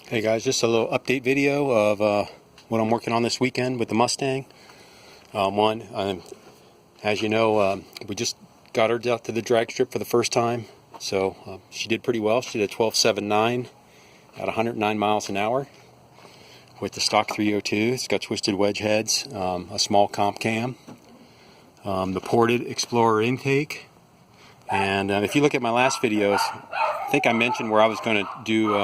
Hey guys, just a little update video of what I'm working on this weekend with the Mustang. As you know, we just got her out to the drag strip for the first time, so she did pretty well. She did a 12.79 at 109 miles an hour with the stock 302. It's got twisted wedge heads, a small comp cam, the ported Explorer intake, and if you look at my last videos, I think I mentioned where I was going to do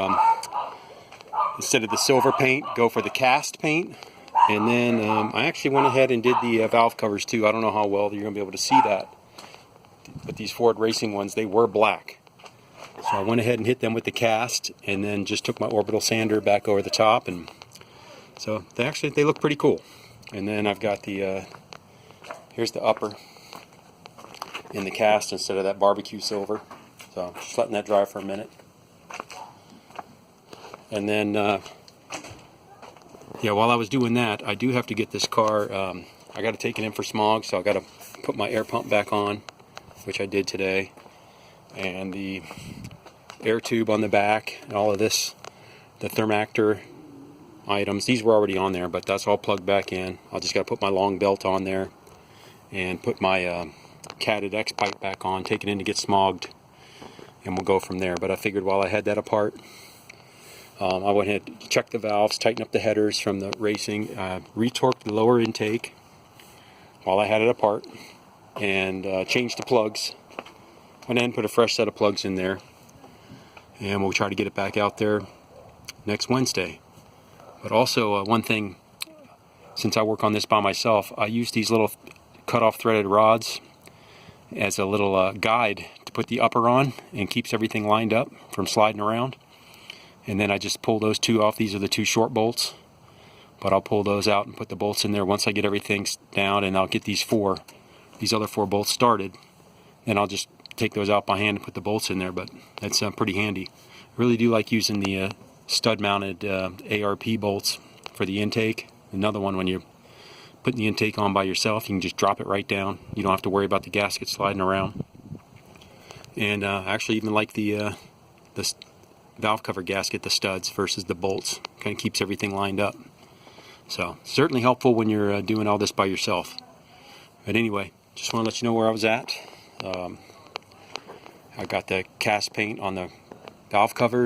instead of the silver paint, go for the cast paint. And then I actually went ahead and did the valve covers too. I don't know how well you're going to be able to see that, but these Ford Racing ones, they were black. So I went ahead and hit them with the cast, and then just took my orbital sander back over the top, and so they look pretty cool. And then I've got the here's the upper in the cast instead of that barbecue silver. So just letting that dry for a minute. And then, while I was doing that, I do have to get this car, I got to take it in for smog, so I got to put my air pump back on, which I did today, and the air tube on the back, and all of this, the Thermactor items, these were already on there, but that's all plugged back in. I just got to put my long belt on there, and put my catted X pipe back on, take it in to get smogged, and we'll go from there. But I figured while I had that apart, I went ahead and checked the valves, tightened up the headers from the racing, retorqued the lower intake while I had it apart, and changed the plugs. Went ahead and put a fresh set of plugs in there, and we'll try to get it back out there next Wednesday. But also, one thing, since I work on this by myself, I use these little cut-off threaded rods as a little guide to put the upper on, and keeps everything lined up from sliding around. And then I just pull those two off. These are the two short bolts, but I'll pull those out and put the bolts in there once I get everything down, and I'll get these other four bolts started. Then I'll just take those out by hand and put the bolts in there, but that's pretty handy. I really do like using the stud-mounted ARP bolts for the intake. Another one, when you're putting the intake on by yourself, you can just drop it right down. You don't have to worry about the gasket sliding around. And I actually even like the valve cover gasket, the studs versus the bolts. Kind of keeps everything lined up. So certainly helpful when you're doing all this by yourself. But anyway, just want to let you know where I was at. I got the cast paint on the valve covers.